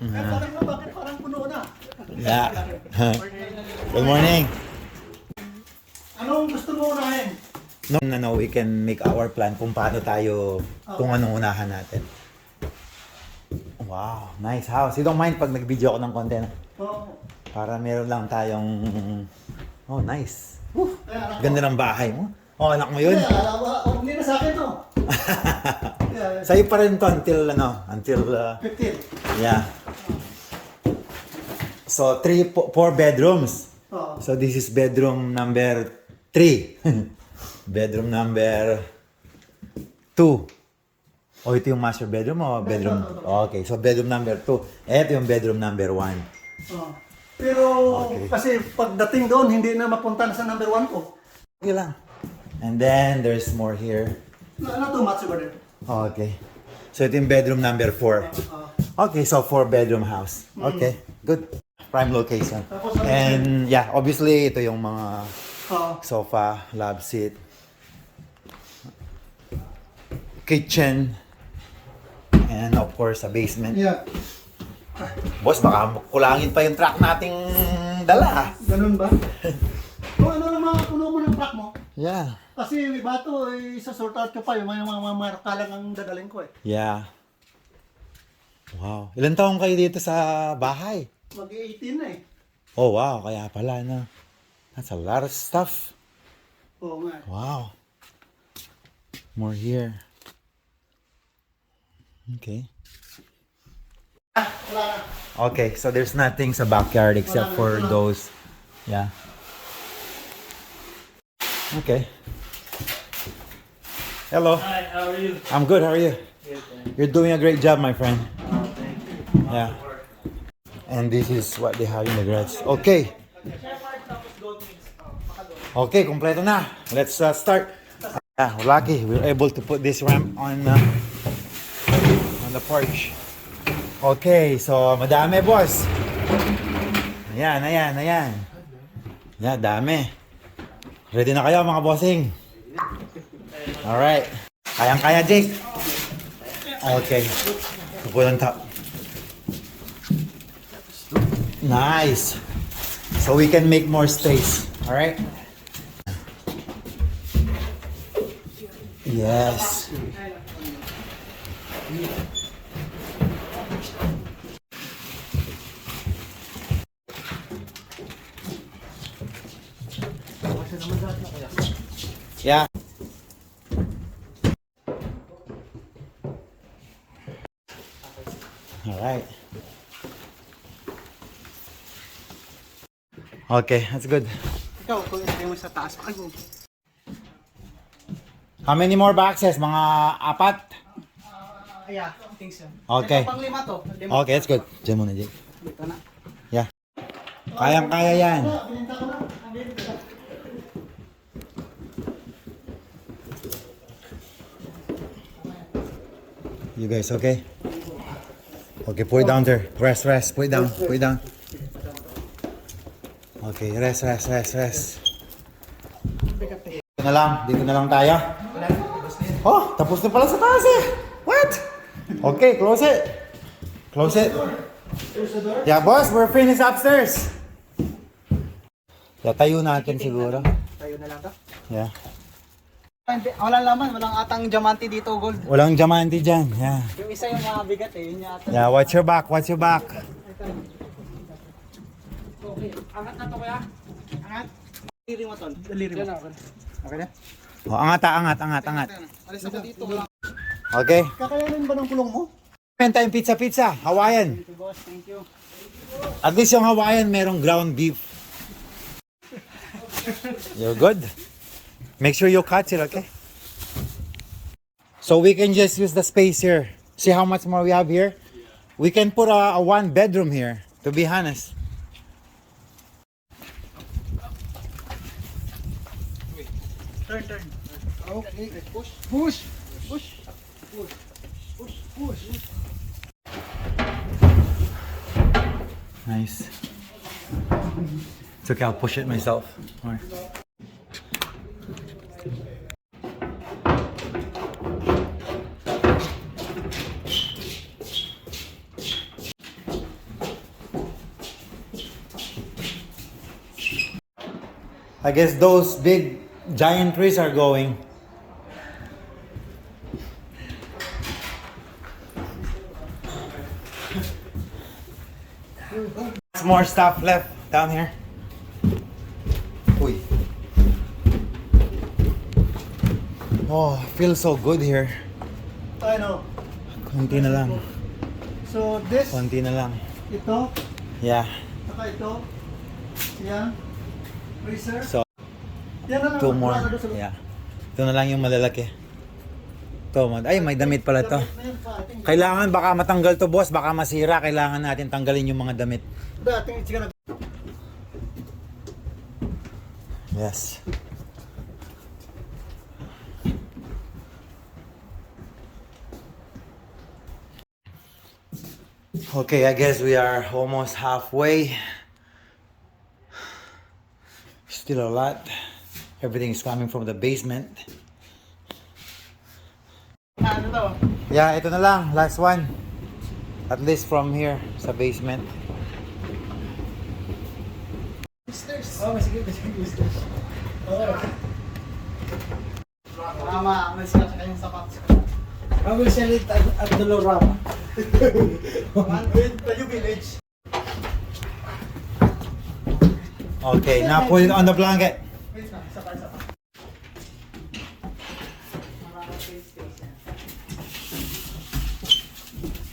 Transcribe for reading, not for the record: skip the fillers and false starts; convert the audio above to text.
Bakit parang puno na? Yeah. Good morning. Anong gusto mo unahin? No, we can make our plan kung paano tayo, kung anong unahan natin. Wow, nice house. You don't mind pag nag-video ako ng content? Oo. Para meron lang tayong... Oh, nice. Ganda ng bahay mo. Oh, anak mo yun? Hindi na sa akin to. Sa'yo pa rin to until 15. Yeah. So, 4 bedrooms. Oo. So, this is bedroom number 3. Bedroom number 2. Oh, ito yung master bedroom o bedroom? Okay, so bedroom number 2. Ito yung bedroom number 1. Oo. Pero kasi pagdating doon, hindi na mapunta na sa number 1 ko. Okay lang. And then, there's more here. Not too much over there. Okay. So, ito yung bedroom number 4. Okay, so 4 bedroom house. Okay, good. Prime location. And yeah, obviously, ito yung mga sofa, love seat, kitchen, and of course, a basement. Yeah. Boss, baka kulangin pa yung truck nating dala. Ganun ba? Kung ano lang mga puno mo ng truck mo. Yeah. Kasi iba to, isa-sort out ko pa yung mga marka lang ang dadalhin ko eh. Yeah. Wow. Ilan taong kayo dito sa bahay? Mag-18 na eh. Oh, wow. Kaya pala, no? That's a lot of stuff. Oo nga. Wow. More here. Okay. Wala na. Okay, so there's nothing sa backyard except for those. Yeah. Okay. Hello. Hi, how are you? I'm good. How are you? Good, thanks. You're doing a great job, my friend. Thank you. Yeah. And this is what they have in the garage. Okay. Okay, kompleto na. Let's start. Yeah, we're lucky. We're able to put this ramp on the porch. Okay, so madami, boss. Ayan. Yeah, dami. Ready na kayo, mga bossing? Alright. Kayang-kaya, Jake. Okay. Put on top. Nice. So we can make more space. Alright? Yes. Yeah. Alright. Okay, that's good. Ikaw, kung hindi mo sa taas. Ay, How many more boxes? Mga 4? yeah, I think so. Okay. Ito pang 5 to. Okay, that's good. Diyan muna, Jake. Dito na. Yeah. Kayang-kaya yan. Bininta ko na. You guys okay? Okay, put it down there. Rest. Put it down. Okay, rest. Dito na lang tayo. Oh, tapos na pala sa taas eh. What? Okay, close it. Yeah, boss, we're finished upstairs. Yeah, tayo natin siguro. Tayo na lang to. Yeah. Walang laman, walang atang diamante dito, gold. Walang diamante dyan. Yeah. Yung isa yung mga bigat eh, yun yata. Yeah, watch your back. Okay, angat na to kuya. Angat. Daliri mo ton. Daliri mo. Okay na? Oh, angat. Alis ako dito. Okay. Kakayanin ba ng kulong mo? Meron tayong pizza. Hawaiian. Thank you, boss. Thank you. At least yung Hawaiian merong ground beef. You're good. Make sure you cut it, okay? So we can just use the space here. See how much more we have here? We can put a 1 bedroom here, to be honest. Turn. Okay. Push. Nice. It's okay, I'll push it myself. All right. I guess those big giant trees are going. There's more stuff left down here. Uy. Oh, feels so good here. I know. Konti na lang. So this, Konti na lang. ito, Yeah. saka ito, yan, freezer. So, Yan na lang. 2 more. Wala na doon sa loob. Yeah. Ito na lang yung malalaki. Ay, may damit pala to. Ayun pa, I think. Kailangan baka matanggal to, boss. Baka masira. Kailangan natin tanggalin yung mga damit. Dating chicken. Yes. Okay, I guess we are almost halfway. Still a lot. Everything is coming from the basement. Ano to? Yeah, ito na lang. Last one. At least from here sa basement. Sisters. Oh, may sige, sisters. Oo. Rama, may siya sa kanyang sapatos. I will sell it at the low Rama. With the village. Okay, now put it on the blanket. Wait na, isa pa. Maraming